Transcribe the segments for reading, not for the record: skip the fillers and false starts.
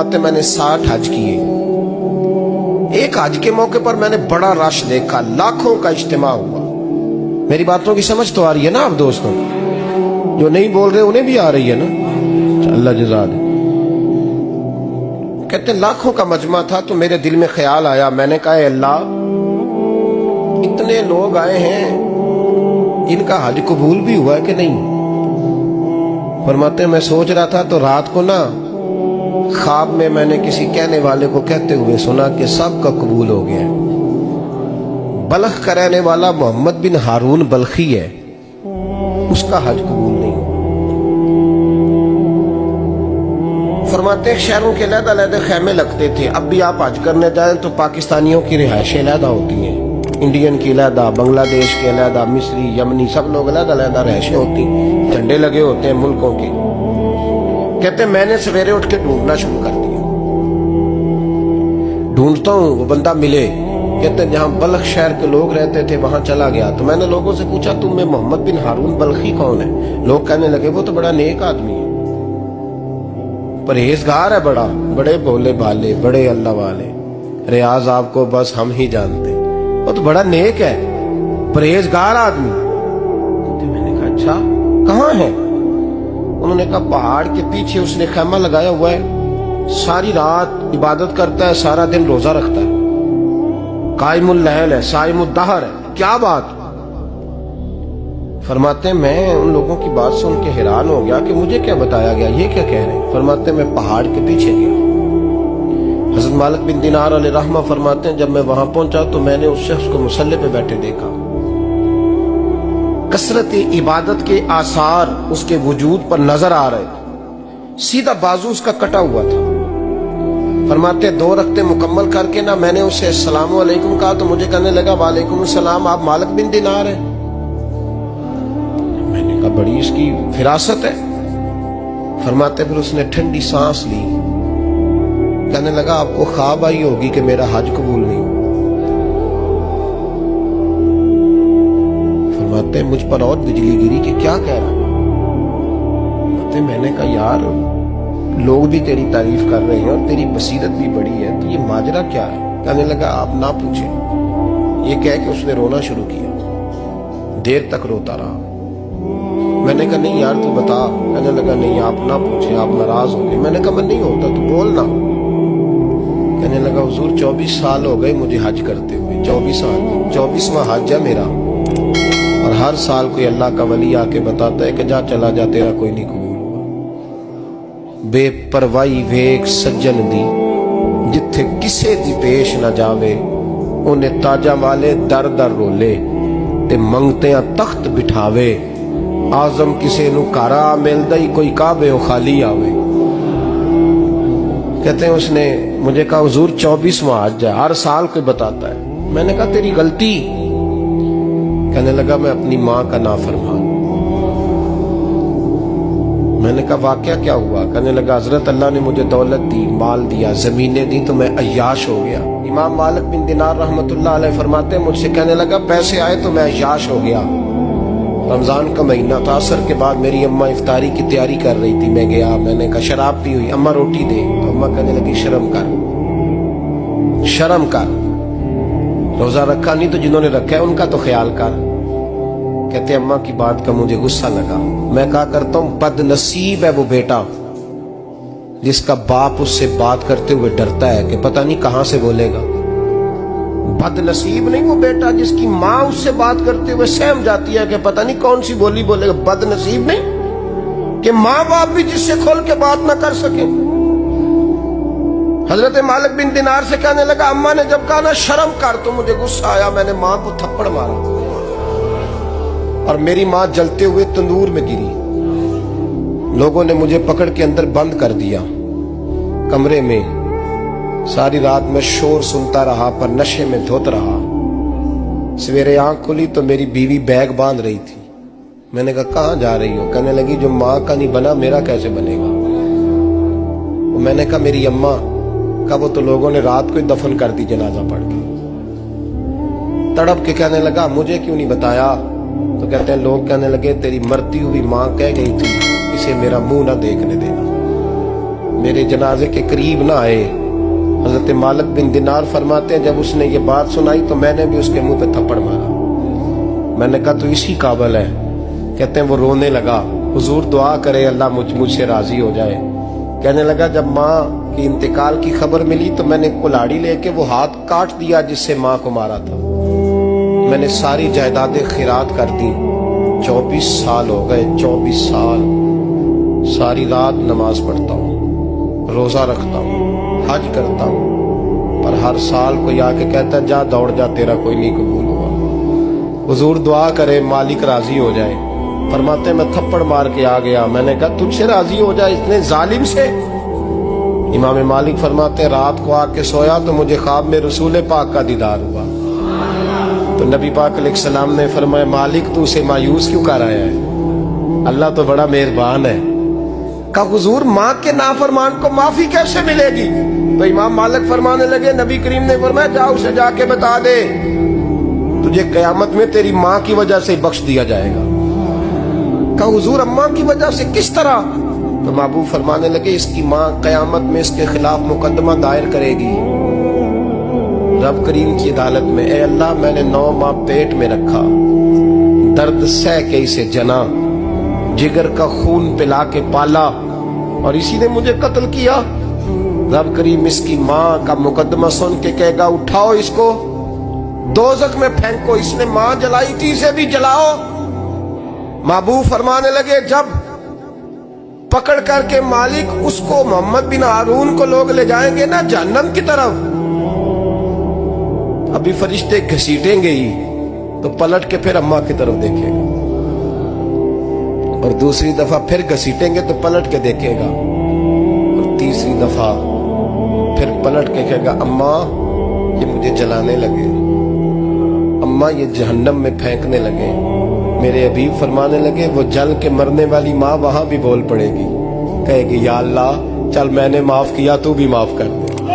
फरमाते मैंने 60 हज किए। एक हज के मौके पर मैंने बड़ा रश देखा, लाखों का इज्तिमा हुआ। मेरी बातों की समझ तो आ रही है ना आप दोस्तों? जो नहीं बोल रहे उन्हें भी आ रही है ना? अल्लाह जज़ा दे। कहते लाखों का मजमा था तो मेरे दिल में ख्याल आया, मैंने कहा अल्लाह, इतने लोग आए हैं, इनका हज कबूल भी हुआ है कि नहीं? फरमाते मैं सोच रहा था तो रात को ना ख्वाब में मैंने किसी कहने वाले को कहते हुए सुना कि सब का कबूल हो गया है। बल्ख का रहने वाला मोहम्मद बिन हारून बल्खी है, उसका हज कबूल नहीं हुआ। फरमाते शहरों के अलग-अलग खैमे लगते थे। अब भी आप हज करने जाएं तो पाकिस्तानियों की रिहाइशें अलग होती हैं, इंडियन की अलग, बांग्लादेश के अलग, मिस्री, यमनी, सब लोग अलग-अलग रिहाइशें होती, झंडे लगे होते हैं मुल्कों के। कहते मैंने सवेरे उठ के ढूंढना शुरू कर दिया, ढूंढता हूँ वो बंदा मिले। कहते जहां बल्ख शहर के लोग रहते थे वहां चला गया तो मैंने लोगों से पूछा तुम में मोहम्मद बिन हारून बल्खी कौन है? लोग कहने लगे वो तो बड़ा नेक आदमी है, परहेजगार है, बड़े भोले भाले, बड़े अल्लाह वाले, रियाज आपको बस हम ही जानते, वो तो बड़ा नेक है, परहेजगार आदमी। तो मैंने कहा अच्छा कहाँ है? उन्होंने कहा पहाड़ के पीछे उसने खैमा लगाया हुआ है, सारी रात इबादत करता है, सारा दिन रोजा रखता है, कायमुल लैल है, साइमुद दहर है। क्या बात? फरमाते मैं उन लोगों की बात सुन के हैरान हो गया कि मुझे क्या बताया गया, ये क्या कह रहे हैं? फरमाते मैं पहाड़ के पीछे गया। हज़रत मालिक बिन दिनार अलैहि रहमा फरमाते हैं जब मैं वहां पहुंचा तो मैंने उस शख्स को मुसल्ले पे बैठे देखा। कसरत इबादत के आसार उसके वजूद पर नजर आ रहे, सीधा बाजू उसका कटा हुआ था। फरमाते 2 रकते मुकम्मल करके ना मैंने उसे अस्सलाम वालेकुम कहा तो मुझे कहने लगा वालेकुम सलाम, आप मालिक बिन दिनार हैं? मैंने कहा बड़ी इसकी फिरासत है। फरमाते फिर उसने ठंडी सांस ली, कहने लगा आपको ख्वाब आई होगी कि मेरा हज कबूल नहीं हुआ। फरमाते मुझ पर और बिजली गिरी कि क्या कह रहा है? मैंने कहा यार लोग भी तेरी तारीफ कर रहे हैं और तेरी बसीरत भी बड़ी है, तो ये माजरा क्या है? कहने लगा आप ना पूछे। ये कह के उसने रोना शुरू किया, देर तक रोता रहा। मैंने कहा नहीं यार तू बता। कहने लगा नहीं आप ना पूछे, आप नाराज हो गए। मैंने कहा मैं नहीं होता, तू बोल ना। कहने लगा हुजूर 24 साल हो गए मुझे हज करते हुए, 24 साल, 24वां हज है मेरा, और हर साल कोई अल्लाह का वली आके बताता है कि जा चला जा तेरा कोई नहीं कबूल हुआ। बेपरवाही वेख सज्जन दी जिथे किसे दी पेश न जावे, उन्हें ताजा वाले दर दर रोले ते मंगते तख्त बिठावे, आजम किसे नु कारा मिलदा ही कोई काबे खाली आवे। कहते हैं उसने मुझे कहा हुजूर 24वां हज है, हर साल कोई बताता है। मैंने कहा तेरी गलती। कहने लगा मैं अपनी माँ का नाफरमान। मैंने कहा वाकया क्या हुआ? कहने लगा हजरत अल्लाह ने मुझे दौलत दी, माल दिया, जमीनें दी तो मैं अय्याश हो गया। इमाम मालिक बिन दिनार रहमतुल्लाह अलैह फरमाते हैं मुझसे कहने लगा पैसे आए तो मैं अय्याश हो गया। रमजान का महीना था, असर के बाद मेरी अम्मा इफ्तारी की तैयारी कर रही थी, मैं गया, मैंने कहा शराब पी हुई, अम्मा रोटी दे, तो अम्मा कहने लगी शर्म कर, शर्म कर, रोजा रखा नहीं तो जिन्होंने रखा है उनका तो ख्याल कर। कहते अम्मा की बात का मुझे गुस्सा लगा। मैं कहा करता हूं बदनसीब है वो बेटा जिसका बाप उससे बात करते हुए डरता है कि पता नहीं कहां से बोलेगा। बदनसीब नहीं वो बेटा जिसकी माँ उससे बात करते हुए सहम जाती है कि पता नहीं कौन सी बोली बोलेगा। बदनसीब नहीं कि माँ बाप भी जिससे खोल के बात ना कर सके। हजरत मालिक बिन दिनार से कहने लगा अम्मा ने जब कहा ना शर्म कर तो मुझे गुस्सा आया, मैंने माँ को थप्पड़ मारा और मेरी माँ जलते हुए तंदूर में गिरी। लोगों ने मुझे पकड़ के अंदर बंद कर दिया कमरे में। सारी रात मैं शोर सुनता रहा पर नशे में धोत रहा। सवेरे आंख खुली तो मेरी बीवी बैग बांध रही थी। मैंने कहा कहाँ जा रही हो? कहने लगी जो माँ का नहीं बना मेरा कैसे बनेगा। मैंने कहा मेरी अम्मा का, वो तो लोगों ने रात को ही दफन कर दी जनाजा पढ़ के। तड़प के कहने लगा मुझे क्यों नहीं बताया? तो कहते हैं लोग कहने लगे तेरी मरती हुई माँ कह गई थी इसे मेरा मुंह ना देखने देना। میرے جنازے کے قریب نہ آئے۔ حضرت مالک بن دینار فرماتے ہیں جب اس نے یہ بات سنائی تو میں نے بھی اس کے منہ پہ تھپڑ مارا۔ میں نے کہا تو اسی قابل ہے۔ کہتے ہیں وہ رونے لگا، حضور دعا کرے اللہ مجھ سے راضی ہو جائے۔ کہنے لگا جب ماں کی انتقال کی خبر ملی تو میں نے کلاڑی لے کے وہ ہاتھ کاٹ دیا جس سے ماں کو مارا تھا۔ میں نے ساری جائیدادیں خیرات کر دی۔ 24 سال ہو گئے، 24 سال ساری رات نماز پڑھتا ہوں، روزہ رکھتا ہوں، حج کرتا ہوں، پر ہر سال کوئی آ کے کہتا ہے جا دوڑ جا تیرا کوئی نہیں قبول ہوا۔ حضور دعا کرے مالک راضی ہو جائے۔ فرماتے میں تھپڑ مار کے آ گیا، میں نے کہا تجھ سے راضی ہو جائے اتنے ظالم سے؟ امام مالک فرماتے رات کو آ کے سویا تو مجھے خواب میں رسول پاک کا دیدار ہوا۔ تو نبی پاک علیہ السلام نے فرمایا مالک تو اسے مایوس کیوں کر آیا ہے؟ اللہ تو بڑا مہربان ہے۔ کہا حضور ماں کے نافرمان کو معافی کیسے ملے گی؟ تو امام مالک فرمانے لگے نبی کریم نے فرمایا جا اسے جا کے بتا دے تجھے قیامت میں تیری ماں کی وجہ سے بخش دیا جائے گا۔ کہا حضور اماں کی وجہ سے کس طرح؟ تو محبوب فرمانے لگے اس کی ماں قیامت میں اس کے خلاف مقدمہ دائر کرے گی رب کریم کی عدالت میں، اے اللہ میں نے 9 ماہ پیٹ میں رکھا، درد سہ کے اسے جنا، جگر کا خون پلا کے پالا اور اسی نے مجھے قتل کیا۔ رب کریم اس کی ماں کا مقدمہ سن کے کہے گا اٹھاؤ اس کو دوزخ میں پھینکو، اس نے ماں جلائی تھی اسے بھی جلاؤ۔ محبوب فرمانے لگے جب پکڑ کر کے مالک اس کو محمد بن ہارون کو لوگ لے جائیں گے نا جہنم کی طرف، ابھی فرشتے گھسیٹیں گے ہی تو پلٹ کے پھر اماں کی طرف دیکھے گا اور دوسری دفعہ پھر گھسیٹیں گے تو پلٹ کے دیکھے گا اور تیسری دفعہ پھر پلٹ کے کہے گا اماں یہ مجھے جلانے لگے، اماں یہ جہنم میں پھینکنے لگے۔ میرے حبیب فرمانے لگے وہ جل کے مرنے والی ماں وہاں بھی بول پڑے گی، کہے گی یا اللہ چل میں نے معاف کیا تو بھی معاف کر دے،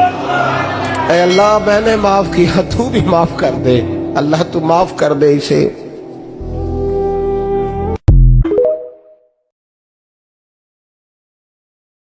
اے اللہ میں نے معاف کیا تو بھی معاف کر دے، اللہ تو معاف کر دے اسے۔